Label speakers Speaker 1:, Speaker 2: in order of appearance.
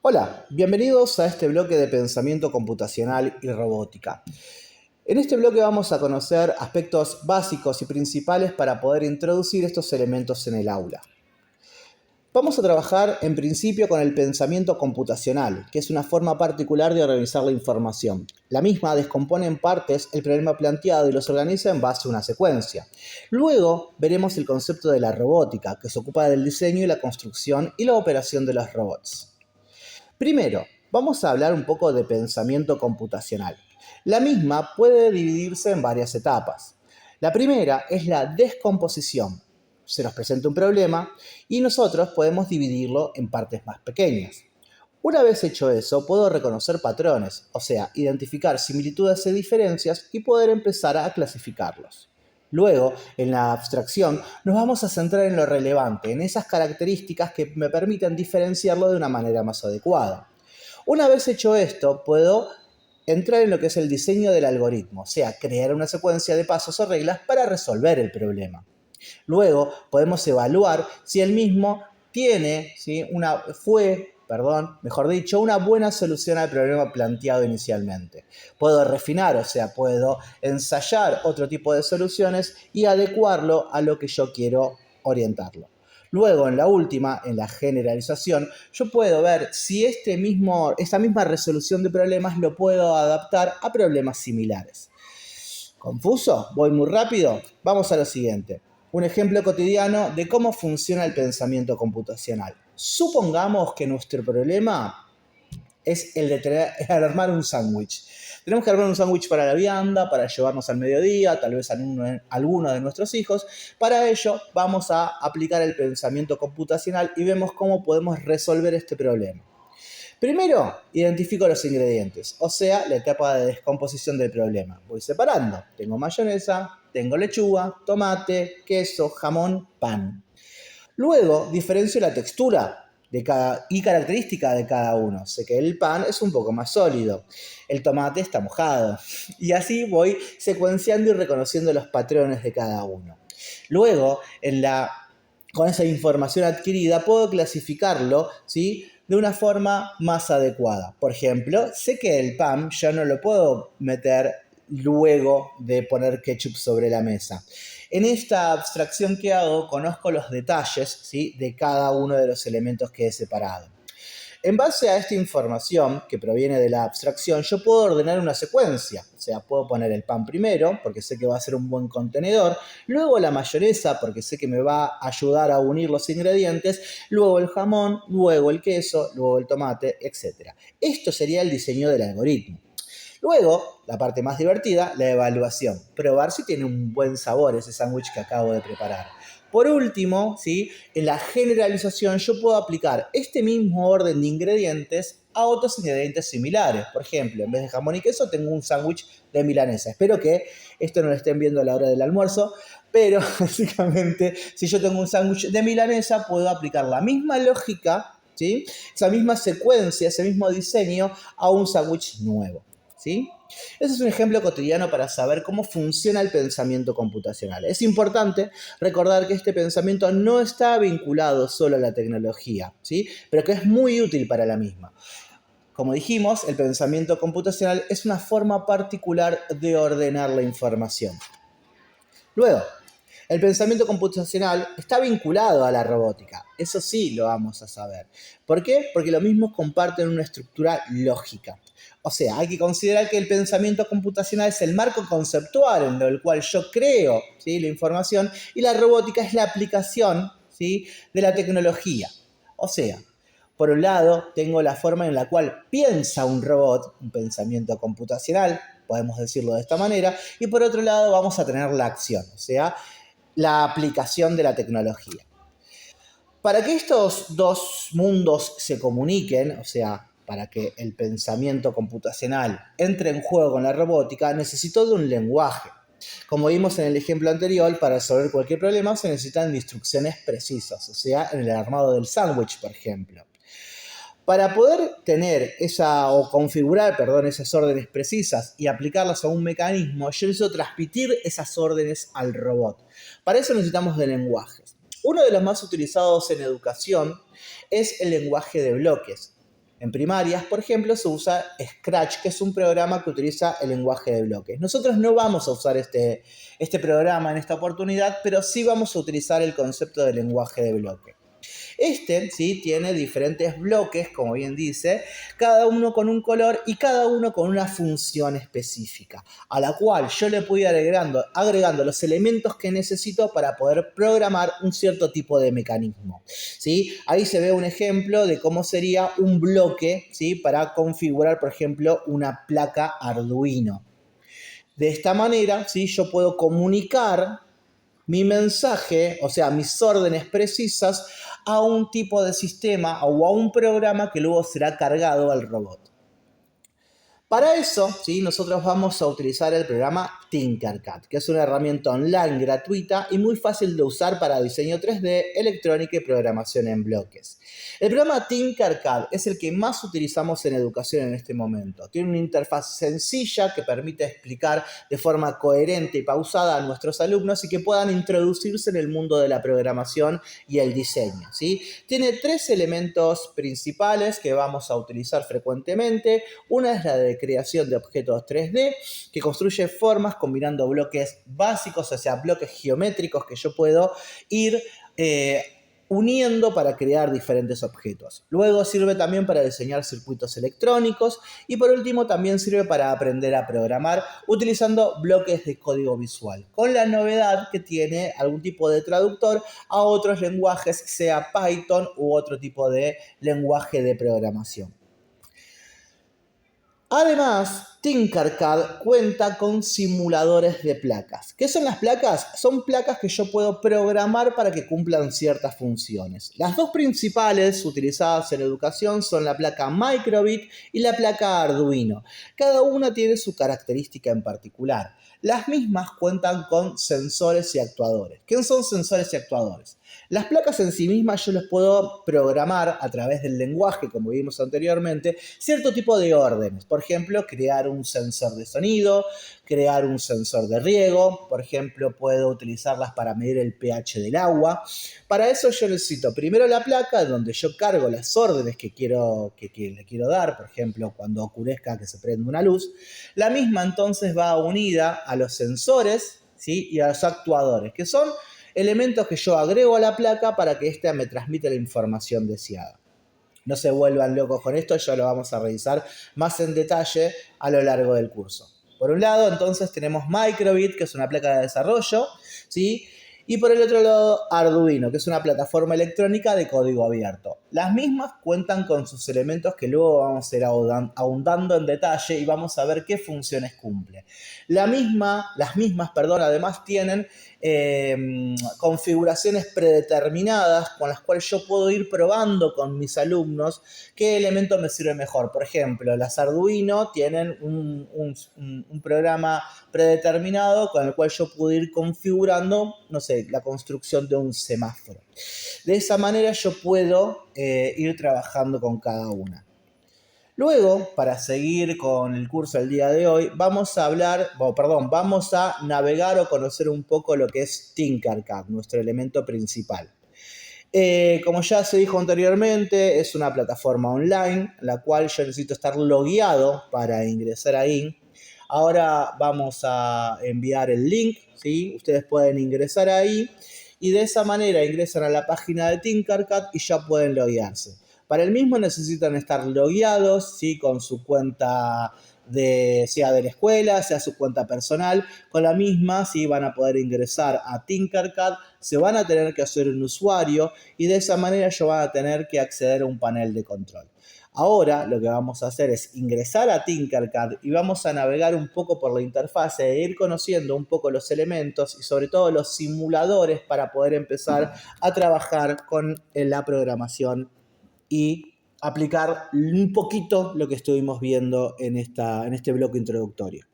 Speaker 1: Hola, bienvenidos a este bloque de pensamiento computacional y robótica. En este bloque vamos a conocer aspectos básicos y principales para poder introducir estos elementos en el aula. Vamos a trabajar en principio con el pensamiento computacional, que es una forma particular de organizar la información. La misma descompone en partes el problema planteado y los organiza en base a una secuencia. Luego veremos el concepto de la robótica, que se ocupa del diseño y la construcción y la operación de los robots. Primero, vamos a hablar un poco de pensamiento computacional. La misma puede dividirse en varias etapas. La primera es la descomposición. Se nos presenta un problema y nosotros podemos dividirlo en partes más pequeñas. Una vez hecho eso, puedo reconocer patrones, o sea, identificar similitudes y diferencias y poder empezar a clasificarlos. Luego, en la abstracción, nos vamos a centrar en lo relevante, en esas características que me permiten diferenciarlo de una manera más adecuada. Una vez hecho esto, puedo entrar en lo que es el diseño del algoritmo, o sea, crear una secuencia de pasos o reglas para resolver el problema. Luego podemos evaluar si el mismo tiene, ¿sí? Una buena solución al problema planteado inicialmente. Puedo refinar, o sea, puedo ensayar otro tipo de soluciones y adecuarlo a lo que yo quiero orientarlo. Luego, en la última, en la generalización, yo puedo ver si esta misma resolución de problemas lo puedo adaptar a problemas similares. ¿Confuso? ¿Voy muy rápido? Vamos a lo siguiente. Un ejemplo cotidiano de cómo funciona el pensamiento computacional. Supongamos que nuestro problema es el de armar un sándwich. Tenemos que armar un sándwich para la vianda, para llevarnos al mediodía, tal vez a alguno de nuestros hijos. Para ello vamos a aplicar el pensamiento computacional y vemos cómo podemos resolver este problema. Primero, identifico los ingredientes, o sea, la etapa de descomposición del problema. Voy separando. Tengo mayonesa, tengo lechuga, tomate, queso, jamón, pan. Luego, diferencio la textura y característica de cada uno. Sé que el pan es un poco más sólido, el tomate está mojado. Y así voy secuenciando y reconociendo los patrones de cada uno. Luego, con esa información adquirida, puedo clasificarlo, ¿sí?, de una forma más adecuada. Por ejemplo, sé que el pan ya no lo puedo meter luego de poner ketchup sobre la mesa. En esta abstracción que hago, conozco los detalles, ¿sí?, de cada uno de los elementos que he separado. En base a esta información que proviene de la abstracción, yo puedo ordenar una secuencia. O sea, puedo poner el pan primero, porque sé que va a ser un buen contenedor, luego la mayonesa, porque sé que me va a ayudar a unir los ingredientes, luego el jamón, luego el queso, luego el tomate, etc. Esto sería el diseño del algoritmo. Luego, la parte más divertida, la evaluación. Probar si tiene un buen sabor ese sándwich que acabo de preparar. Por último, ¿sí?, en la generalización yo puedo aplicar este mismo orden de ingredientes a otros ingredientes similares. Por ejemplo, en vez de jamón y queso tengo un sándwich de milanesa. Espero que esto no lo estén viendo a la hora del almuerzo, pero básicamente si yo tengo un sándwich de milanesa puedo aplicar la misma lógica, ¿sí?, esa misma secuencia, ese mismo diseño a un sándwich nuevo, ¿sí? Ese es un ejemplo cotidiano para saber cómo funciona el pensamiento computacional. Es importante recordar que este pensamiento no está vinculado solo a la tecnología, ¿sí?, pero que es muy útil para la misma. Como dijimos, el pensamiento computacional es una forma particular de ordenar la información. Luego, el pensamiento computacional está vinculado a la robótica. Eso sí lo vamos a saber. ¿Por qué? Porque lo mismo comparten una estructura lógica. O sea, hay que considerar que el pensamiento computacional es el marco conceptual en el cual yo creo, ¿sí?, la información, y la robótica es la aplicación, ¿sí?, de la tecnología. O sea, por un lado, tengo la forma en la cual piensa un robot, un pensamiento computacional, podemos decirlo de esta manera, y por otro lado vamos a tener la acción, o sea, la aplicación de la tecnología. Para que estos dos mundos se comuniquen, o sea, para que el pensamiento computacional entre en juego con la robótica, necesito de un lenguaje. Como vimos en el ejemplo anterior, para resolver cualquier problema se necesitan instrucciones precisas, o sea, en el armado del sándwich, por ejemplo. Para poder configurar esas órdenes precisas y aplicarlas a un mecanismo, yo necesito transmitir esas órdenes al robot. Para eso necesitamos de lenguajes. Uno de los más utilizados en educación es el lenguaje de bloques. En primarias, por ejemplo, se usa Scratch, que es un programa que utiliza el lenguaje de bloques. Nosotros no vamos a usar este programa en esta oportunidad, pero sí vamos a utilizar el concepto de lenguaje de bloque. ¿Sí? Tiene diferentes bloques, como bien dice, cada uno con un color y cada uno con una función específica, a la cual yo le puedo ir agregando los elementos que necesito para poder programar un cierto tipo de mecanismo. ¿Sí? Ahí se ve un ejemplo de cómo sería un bloque, ¿sí? Para configurar, por ejemplo, una placa Arduino. De esta manera, ¿sí? Yo puedo comunicar mi mensaje, o sea, mis órdenes precisas, a un tipo de sistema o a un programa que luego será cargado al robot. Para eso, ¿sí? Nosotros vamos a utilizar el programa Tinkercad, que es una herramienta online gratuita y muy fácil de usar para diseño 3D, electrónica y programación en bloques. El programa Tinkercad es el que más utilizamos en educación en este momento. Tiene una interfaz sencilla que permite explicar de forma coherente y pausada a nuestros alumnos y que puedan introducirse en el mundo de la programación y el diseño, ¿sí? Tiene 3 elementos principales que vamos a utilizar frecuentemente. Una es la de creación de objetos 3D, que construye formas combinando bloques básicos, o sea, bloques geométricos que yo puedo ir uniendo para crear diferentes objetos. Luego sirve también para diseñar circuitos electrónicos y por último también sirve para aprender a programar utilizando bloques de código visual, con la novedad que tiene algún tipo de traductor a otros lenguajes, sea Python u otro tipo de lenguaje de programación. Además, Tinkercad cuenta con simuladores de placas. ¿Qué son las placas? Son placas que yo puedo programar para que cumplan ciertas funciones. Las 2 principales utilizadas en educación son la placa Microbit y la placa Arduino. Cada una tiene su característica en particular. Las mismas cuentan con sensores y actuadores. ¿Qué son sensores y actuadores? Las placas en sí mismas yo les puedo programar a través del lenguaje, como vimos anteriormente, cierto tipo de órdenes. Por ejemplo, crear un sensor de sonido, crear un sensor de riego. Por ejemplo, puedo utilizarlas para medir el pH del agua. Para eso yo necesito primero la placa donde yo cargo las órdenes que le quiero dar. Por ejemplo, cuando oscurezca que se prenda una luz. La misma entonces va unida a los sensores, ¿sí? Y a los actuadores, que son elementos que yo agrego a la placa para que ésta me transmita la información deseada. No se vuelvan locos con esto, ya lo vamos a revisar más en detalle a lo largo del curso. Por un lado, entonces, tenemos Microbit, que es una placa de desarrollo, ¿sí? Y por el otro lado, Arduino, que es una plataforma electrónica de código abierto. Las mismas cuentan con sus elementos que luego vamos a ir ahondando en detalle y vamos a ver qué funciones cumple. Las mismas, además tienen configuraciones predeterminadas con las cuales yo puedo ir probando con mis alumnos qué elemento me sirve mejor. Por ejemplo, las Arduino tienen un programa predeterminado con el cual yo puedo ir configurando, no sé, la construcción de un semáforo. De esa manera yo puedo ir trabajando con cada una. Luego, para seguir con el curso del día de hoy, vamos a navegar o conocer un poco lo que es Tinkercad, nuestro elemento principal. Como ya se dijo anteriormente, es una plataforma online, la cual yo necesito estar logueado para ingresar ahí. Ahora vamos a enviar el link, ¿sí? Ustedes pueden ingresar ahí y de esa manera ingresan a la página de Tinkercad y ya pueden loguearse. Para el mismo necesitan estar logueados, ¿sí? Con su cuenta sea de la escuela, sea su cuenta personal. Con la misma, ¿sí? Van a poder ingresar a Tinkercad, se van a tener que hacer un usuario y de esa manera ellos van a tener que acceder a un panel de control. Ahora lo que vamos a hacer es ingresar a Tinkercad y vamos a navegar un poco por la interfaz e ir conociendo un poco los elementos y sobre todo los simuladores para poder empezar a trabajar con la programación y aplicar un poquito lo que estuvimos viendo en este bloque introductorio.